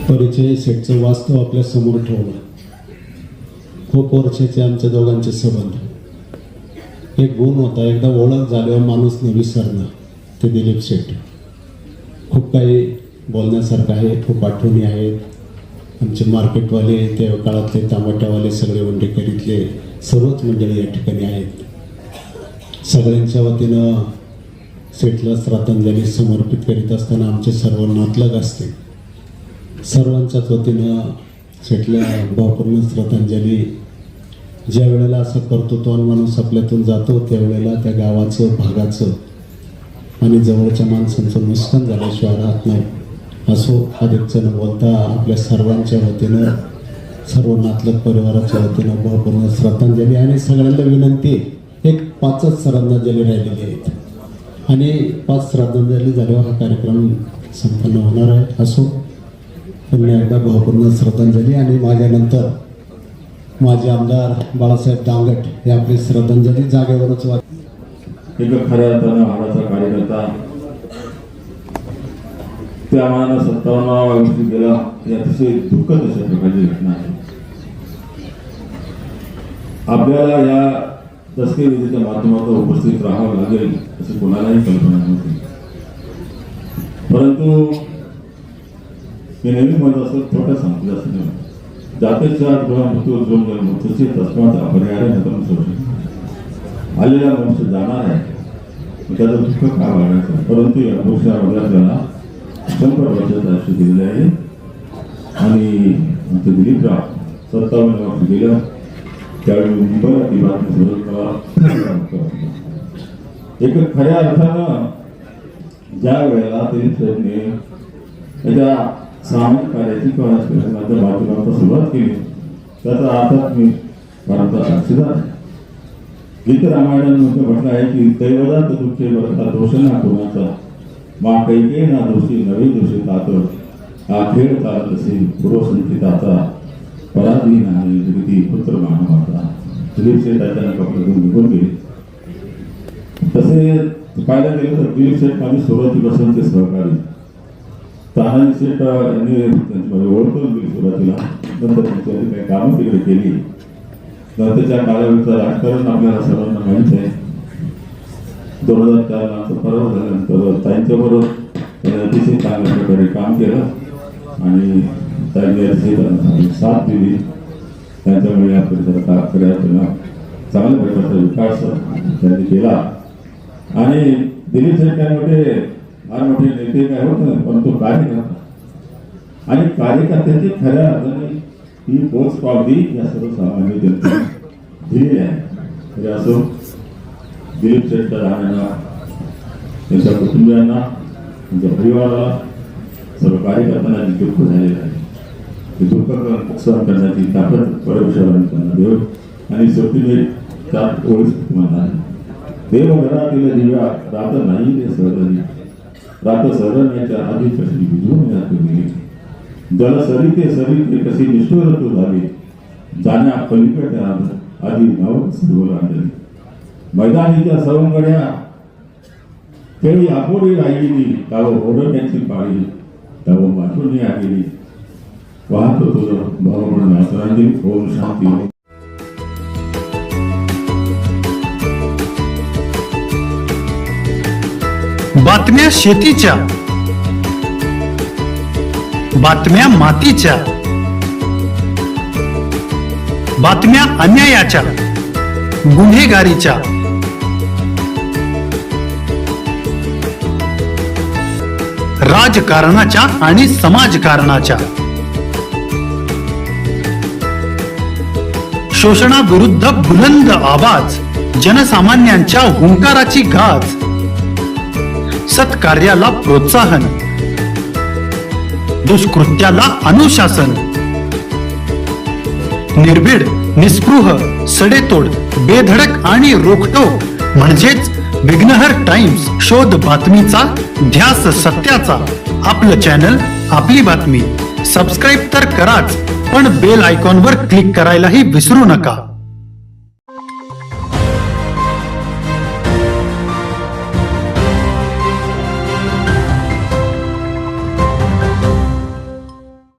परिचय सेटचं वास्तव आपल्या समोर ठेवलं. खूप वर्षाचे आमच्या दोघांचे संबंध. एक गुण होता, एकदा ओळख झाल्यावर माणूस न विसरणं, ते दिलीप शेठ. खूप काही बोलण्यासारखं आहे, खूप आठवणी आहेत. आमचे मार्केटवाले, त्या काळातले टमाट्यावाले, सगळे वंडेकरीतले सर्वच मंडळी या ठिकाणी आहेत. सगळ्यांच्या वतीनं सेटला श्रद्धांजली समर्पित करीत असताना आमचे सर्व नातलग असते, सर्वांच्याच वतीनं सेटला भावपूर्ण श्रद्धांजली. ज्या वेळेला असं कर्तृत्ववान माणूस आपल्यातून जातो त्यावेळेला त्या गावाचं, भागाचं आणि जवळच्या माणसांचं नुकसान झाल्याशिवाय राहत नाही. असो, अधिकचं न बोलता आपल्या सर्वांच्या वतीनं, सर्व नातलग परिवाराच्या वतीनं भावपूर्ण श्रद्धांजली. आणि सगळ्यांना विनंती, एक 5च श्रद्धांजली राहिलेली आहेत आणि 5 श्रद्धांजली झाल्यावर हा कार्यक्रम संपन्न होणार आहे. असो, पुन्हा एकदा भावपूर्ण श्रद्धांजली. आणि माझ्यानंतर माझे आमदार बाळासाहेब दांगट हे आपली श्रद्धांजली जागेवरच एक खऱ्या अर्थानं महाराचा कार्यकर्ता त्या मानानं 57व्या वर्षी गेला. ही अतिशय दुःखद अशा प्रकारची घटना आहे. आपल्याला या दस्तऐवजीच्या माध्यमातून उपस्थित राहावं लागेल अशी कोणालाही कल्पना नव्हती. परंतु मी नेहमी म्हणत असतो, थोडं सांगितलं असं नाही, जातेच्या गृहामृत्यू जो मृत्यूची तस्मात अपरिहार्य नतम सोडली. आलेला मनुष्य जाणार आहे, त्याचं दुःख काय वाढायचं. परंतु या पुरुषामध्ये आपल्याला 100 वर्षाचं आयुष्य दिलेलं आहे. आणि आमचे दिलीपराव 57 वर्ष गेलं त्यावेळी मुंबईला ती बातमी एक खऱ्या अर्थानं ज्या वेळेला दिलीप साहेबने त्याच्या सामाजिक कार्याची माझ्या माध्यमातून सुरुवात केली, त्याचा अर्थात मी भारताचा साक्षीदार आहे. गीत रामायणामध्ये म्हटलं आहे की दैवदात दुःखे बरता दोष ना कोणाचा, मा कैके ना दोषी नवे दोषी तात, हा खेळ चालत असे पूर्वसंचिताचा, पराधीन आहे जगती पुत्र मानवाचा. दिलीप शेठ त्याच्यानं कपड्यातून निघून गेले. तसे पाहायला गेलं तर दिलीप शेठ माझी सुरुवातीपासूनचे सहकारी. तानाजी शेठ यांनी त्यांच्यामध्ये ओळख करून दिली सुरुवातीला. नंतर त्यांच्यासाठी काही कामं तिकडे केली. नंतरच्या कालावधीचं राजकारण आपल्याला सर्वांना माहीत आहे. 2004 ला परवा झाल्यानंतर ताईंच्याबरोबर त्यांनी अतिशय चांगल्या प्रकारे काम केलं आणि ताईंनी साथ दिली. त्यांच्यामुळे या परिसरात चांगल्या प्रकारचा विकास त्यांनी केला. आणि दिलीप शेट्ट्यांमध्ये फार मोठे नेते काय होत नाही, परंतु कार्यकर्ता आणि कार्यकर्त्याची खऱ्या अर्थाने ही पोच पावली या सर्वसामान्य जनतेने दिलेली आहे. तरी असो, दिलीप शेट्ट्या राहण्यांना, त्यांच्या कुटुंबियांना, त्यांच्या परिवाराला, सर्व कार्यकर्त्यांना जे दुःख झालेलं आहे ते दुःख सहन करण्याची ताकद परमेश्वराने त्यांना देव. आणि शेवटी मी त्यात ओळख म्हणणार, देव घरातील दिव्या रात नाही ते सहजनी, रात सहजण्याच्या आधी कशी भिजवून यात गेली, जल सरिते सरिते कशी निष्ठुर तू झाली, जाण्या पलीकडे आधी नाव सर्व आणली. मैदानीच्या सवंगड्या खेळी आपोरी राहिली, ताव ओढण्याची पाळी ताव वाटून आलेली, वाहत तुझं भाव म्हणून आसरांनी. ओम शांती. बातम्या शेतीच्या, बातम्या मातीच्या, बातम्या अन्यायाच्या, गुन्हेगारीच्या, राजकारणाच्या आणि समाजकारणाच्या, शोषणाविरुद्ध बुलंद आवाज, जनसामान्यांच्या हुंकाराची गाज, सत्कार्याला प्रोत्साहन, दुष्कृत्याला अनुशासन, निर्भीड, निस्पृह, सडेतोड, बेधडक आणि रोखटोक म्हणजेच विघ्नहर टाइम्स. शोध बातमीचा, ध्यास सत्याचा. आपलं चॅनल, आपली बातमी. सबस्क्राईब तर कराच, पण बेल आयकॉनवर क्लिक करायलाही विसरू नका.